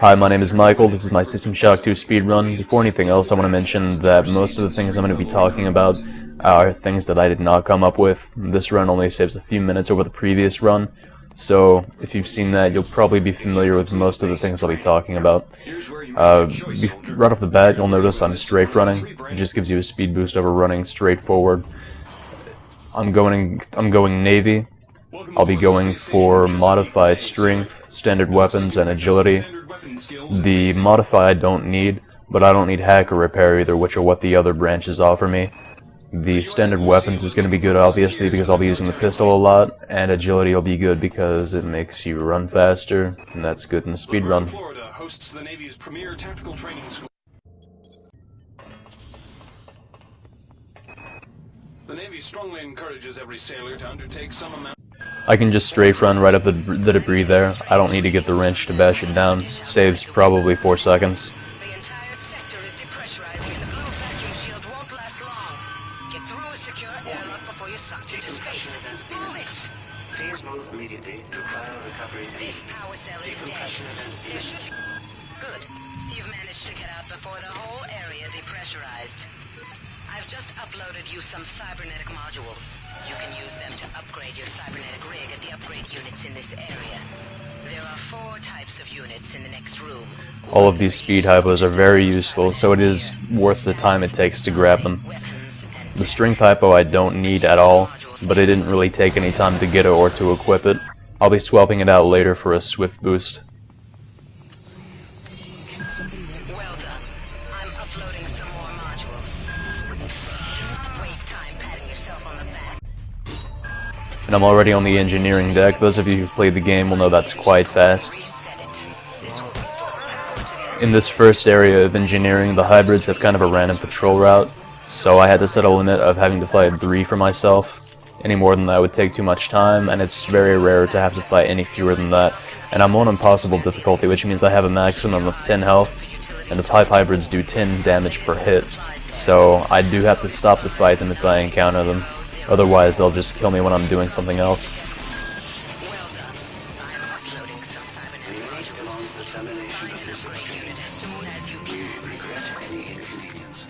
Hi, my name is Michael. This is my System Shock 2 speedrun. Before anything else, I want to mention that most of the things I'm going to be talking about are things that I did not come up with. This run only saves a few minutes over the previous run, so if you've seen that, you'll probably be familiar with most of the things I'll be talking about. Right off the bat, you'll notice I'm strafe running. It just gives you a speed boost over running straight forward. I'm going Navy. I'll be going for modified strength, standard weapons, and agility. The modify I don't need, but I don't need hack or repair either, which are what the other branches offer me. The standard weapons is going to be good, obviously, because I'll be using the pistol a lot, and agility will be good because it makes you run faster, and that's good in the speed run. Florida hosts the Navy's premier tactical training school. The Navy strongly encourages every sailor to undertake some amount. I can just strafe run right up the debris there. I don't need to get the wrench to bash it down. Saves probably 4 seconds. The entire sector is depressurizing and the blue vacuum shield won't last long. Get through a secure airlock before you're sucked into space. Move it! Please move immediately to file recovery. This power cell is dead. There should be... Good. You've managed to get out before the whole area depressurized. I've just uploaded you some cybernetic modules. You can use them to upgrade your cybernetic rig at the upgrade units in this area. There are 4 types of units in the next room. All of these speed hypos are very useful, so it is worth the time it takes to grab them. The strength hypo I don't need at all, but it didn't really take any time to get it or to equip it. I'll be swapping it out later for a swift boost. Well done. I'm uploading some more modules. Waste time patting yourself on the back. And I'm already on the engineering deck. Those of you who've played the game will know that's quite fast. Reset it. This will restore power to the In this first area of engineering, the hybrids have kind of a random patrol route, so I had to set a limit of having to fight 3 for myself. Any more than that would take too much time, and it's very rare to have to fight any fewer than that. And I'm on impossible difficulty, which means I have a maximum of 10 health, and the pipe hybrids do 10 damage per hit. So I do have to stop to fight them if I encounter them. Otherwise, they'll just kill me when I'm doing something else. Well done. I'm uploading some cybernetic modules. Termination of this Upgrade unit as soon as you can. regret any inconvenience.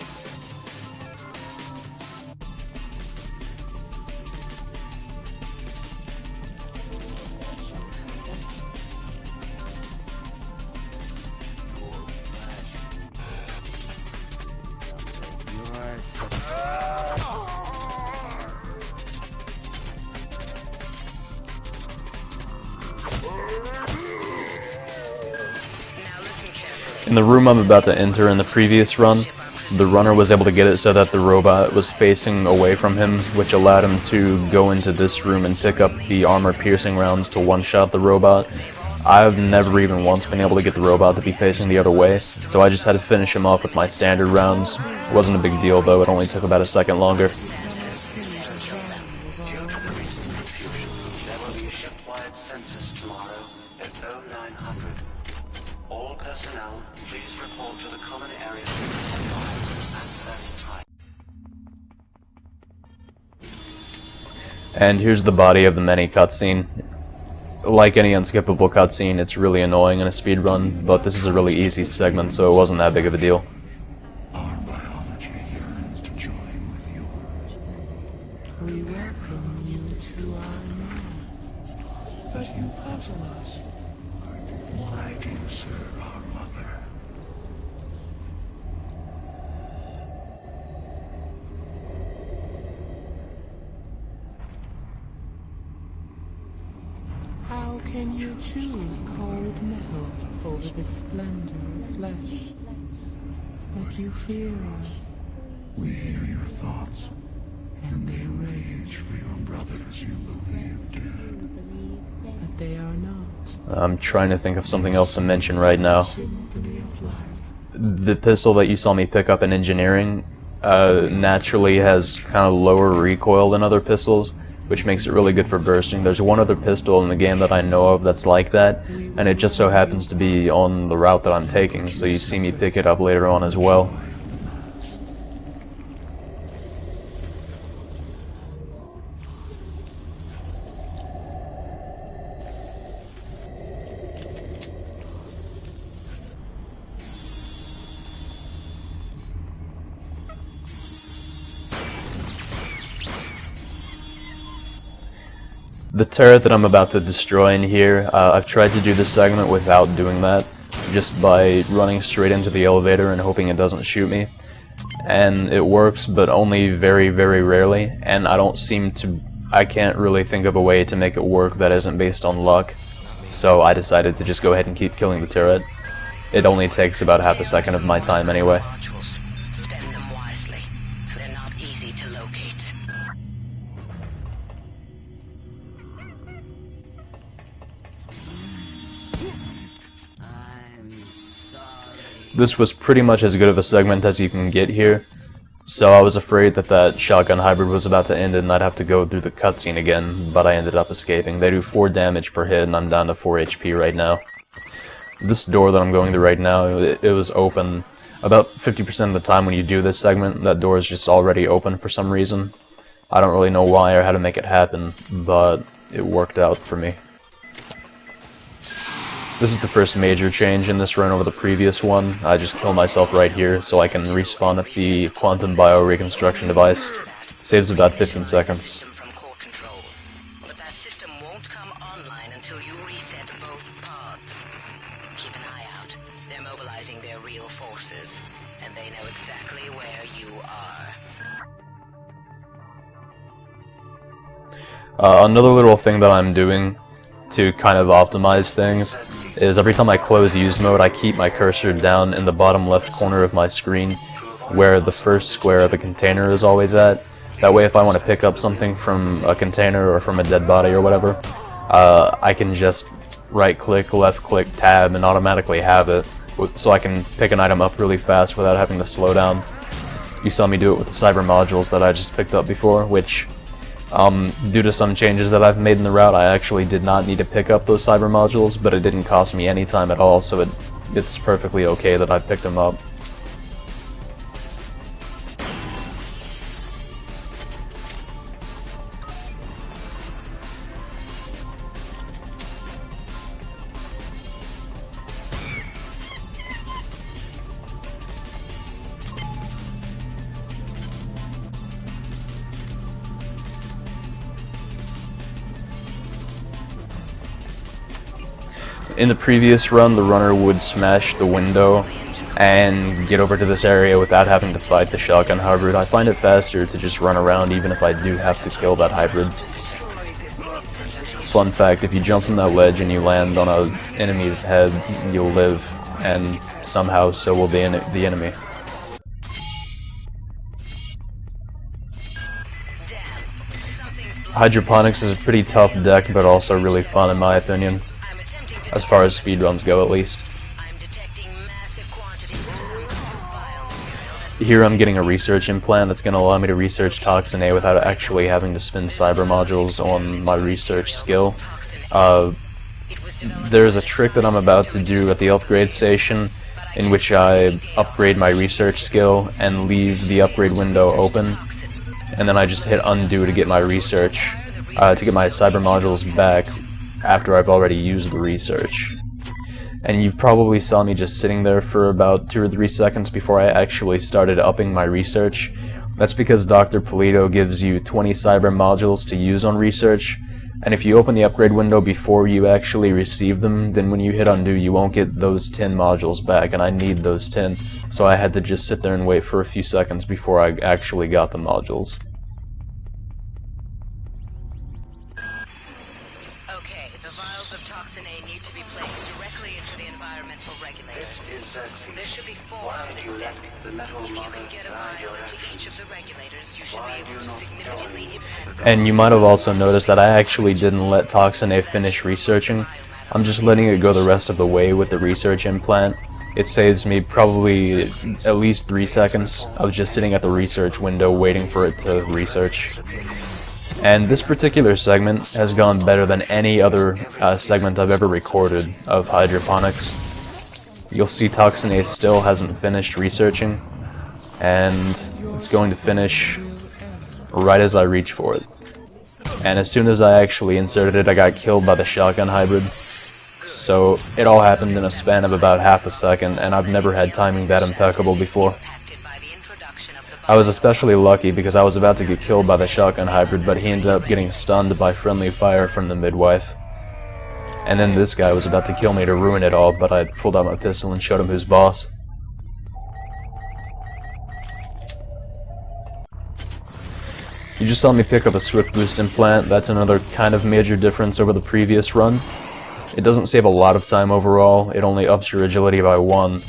Now listen carefully. In the room I'm about to enter in the previous run, the runner was able to get it so that the robot was facing away from him, which allowed him to go into this room and pick up the armor-piercing rounds to one-shot the robot. I've never even once been able to get the robot to be facing the other way, so I just had to finish him off with my standard rounds. It wasn't a big deal though, it only took about a second longer. Due to the recent confusion, there will be a ship-wide census tomorrow at 0900. All personnel, please report to the common area at that time. And here's the body of the many cutscene. Like any unskippable cutscene, it's really annoying in a speedrun, but this is a really easy segment, so it wasn't that big of a deal. Our biology yearns to join with yours. We welcome you to our nest. But you puzzle us. Why do you serve our mother? How can you choose cold metal over the splendor of flesh? But you fear us, We hear your thoughts, and they rage for your brothers you believe dead. but they are not. I'm trying to think of something else to mention right now. Symphony of life. The pistol that you saw me pick up in engineering naturally has kind of lower recoil than other pistols, which makes it really good for bursting. There's one other pistol in the game that I know of that's like that, and it just so happens to be on the route that I'm taking, so you see me pick it up later on as well. The turret that I'm about to destroy in here, I've tried to do this segment without doing that, just by running straight into the elevator and hoping it doesn't shoot me. And it works, but only very, very rarely, and I can't really think of a way to make it work that isn't based on luck, so I decided to just go ahead and keep killing the turret. It only takes about half a second of my time anyway. Spend them wisely. They're not easy to locate. This was pretty much as good of a segment as you can get here, so I was afraid that that shotgun hybrid was about to end and I'd have to go through the cutscene again, but I ended up escaping. They do 4 damage per hit and I'm down to 4 HP right now. This door that I'm going through right now, it was open. About 50% of the time when you do this segment, that door is just already open for some reason. I don't really know why or how to make it happen, but it worked out for me. This is the first major change in this run over the previous one. I just kill myself right here so I can respawn at the quantum bioreconstruction device. It saves about 15 seconds. From core control. But that system won't come online until you reset both pods. Keep an eye out. They're mobilizing their real forces, and they know exactly where you are. Another little thing that I'm doing to kind of optimize things is every time I close use mode, I keep my cursor down in the bottom left corner of my screen where the first square of a container is always at. That way if I want to pick up something from a container or from a dead body or whatever, I can just right click, left click, tab and automatically have it, so I can pick an item up really fast without having to slow down. You saw me do it with the cyber modules that I just picked up before, which due to some changes that I've made in the route, I actually did not need to pick up those cyber modules, but it didn't cost me any time at all, so it's perfectly okay that I picked them up. In the previous run, the runner would smash the window and get over to this area without having to fight the shotgun hybrid. I find it faster to just run around even if I do have to kill that hybrid. Fun fact, if you jump from that ledge and you land on an enemy's head, you'll live, and somehow so will the enemy. Hydroponics is a pretty tough deck, but also really fun in my opinion. As far as speedruns go, at least. Here I'm getting a research implant that's going to allow me to research Toxin A without actually having to spend cyber modules on my research skill. There's a trick that I'm about to do at the upgrade station in which I upgrade my research skill and leave the upgrade window open, and then I just hit undo to get my research, to get my cyber modules back after I've already used the research. And you probably saw me just sitting there for about 2 or 3 seconds before I actually started upping my research. That's because Dr. Polito gives you 20 cyber modules to use on research, and if you open the upgrade window before you actually receive them, then when you hit undo you won't get those 10 modules back, and I need those 10, so I had to just sit there and wait for a few seconds before I actually got the modules. There should be 4 in this deck. If you can get a vial into each of the regulators, you should be able to significantly impact. And you might have also noticed that I actually didn't let Toxin A finish researching. I'm just letting it go the rest of the way with the research implant. It saves me probably at least 3 seconds of just sitting at the research window waiting for it to research. And this particular segment has gone better than any other segment I've ever recorded of hydroponics. You'll see Toxin A still hasn't finished researching, and it's going to finish right as I reach for it. And as soon as I actually inserted it, I got killed by the shotgun hybrid. So it all happened in a span of about half a second, and I've never had timing that impeccable before. I was especially lucky because I was about to get killed by the shotgun hybrid, but he ended up getting stunned by friendly fire from the midwife. And then this guy was about to kill me to ruin it all, but I pulled out my pistol and showed him who's boss. You just saw me pick up a Swift Boost implant. That's another kind of major difference over the previous run. It doesn't save a lot of time overall, it only ups your agility by 1,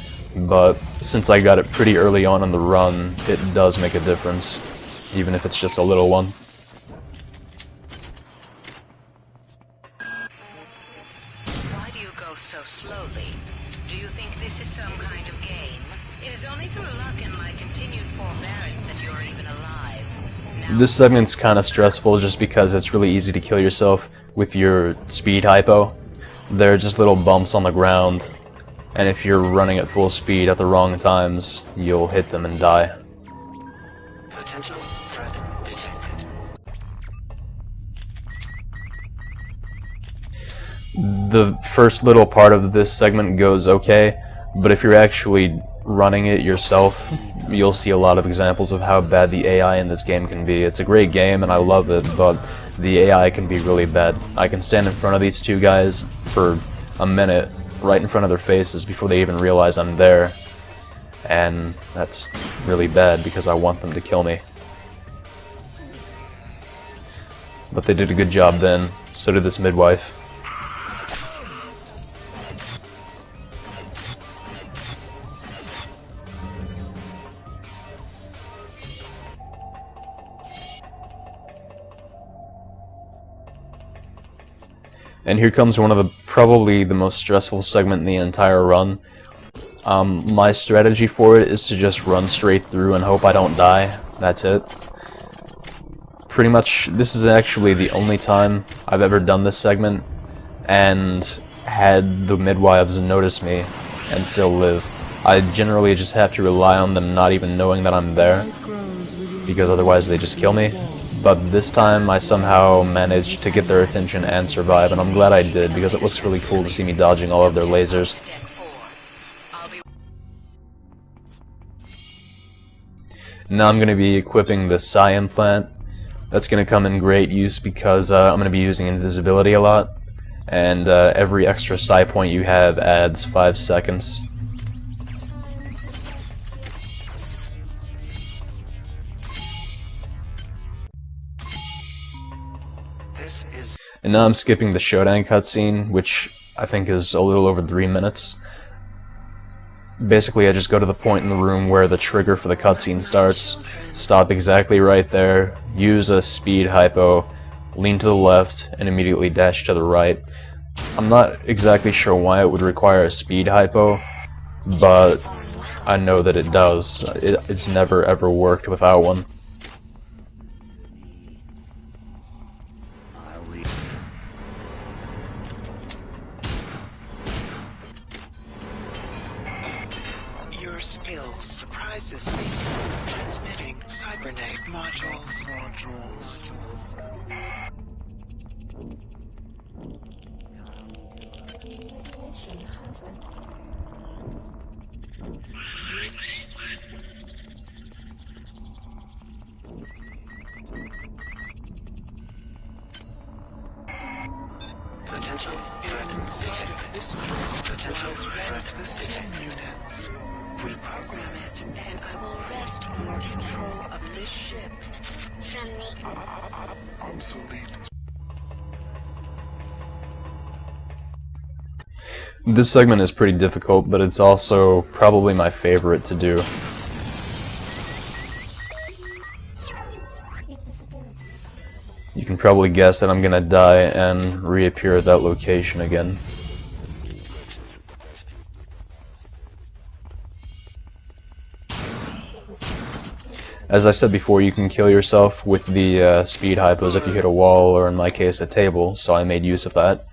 but since I got it pretty early on in the run, it does make a difference, even if it's just a little one. Why do you go so slowly? Do you think this is some kind of game? It is only through luck and my continued forbearance that you're even alive. Now, This segment's kinda stressful just because it's really easy to kill yourself with your speed hypo. They're just little bumps on the ground, and if you're running at full speed at the wrong times, you'll hit them and die. Potential threat detected. The first little part of this segment goes okay, but if you're actually running it yourself, you'll see a lot of examples of how bad the AI in this game can be. It's a great game and I love it, but the AI can be really bad. I can stand in front of these two guys for a minute, right in front of their faces before they even realize I'm there, and that's really bad because I want them to kill me. But they did a good job then, so did this midwife. And here comes one of the probably the most stressful segment in the entire run. My strategy for it is to just run straight through and hope I don't die. That's it. Pretty much, this is actually the only time I've ever done this segment and had the midwives notice me and still live. I generally just have to rely on them not even knowing that I'm there, because otherwise they just kill me. But this time I somehow managed to get their attention and survive, and I'm glad I did, because it looks really cool to see me dodging all of their lasers. Step 4. I'll be Now I'm going to be equipping the Psi implant. That's going to come in great use because I'm going to be using invisibility a lot, and every extra Psi point you have adds 5 seconds. This is And now I'm skipping the showdown cutscene, which I think is a little over 3 minutes. Basically, I just go to the point in the room where the trigger for the cutscene starts, stop exactly right there, use a speed hypo, lean to the left, and immediately dash to the right. I'm not exactly sure why it would require a speed hypo, but I know that it does. It's never ever worked without one. Your skill surprises me. Transmitting cybernetic modules. potential threat detected. This Potential was threat read the STEM units. reprogram it, and I will wrest more control of this ship from the Obsolete. This segment is pretty difficult, but it's also probably my favorite to do. You can probably guess that I'm gonna die and reappear at that location again. As I said before, you can kill yourself with the speed hypos if you hit a wall, or in my case a table, so I made use of that.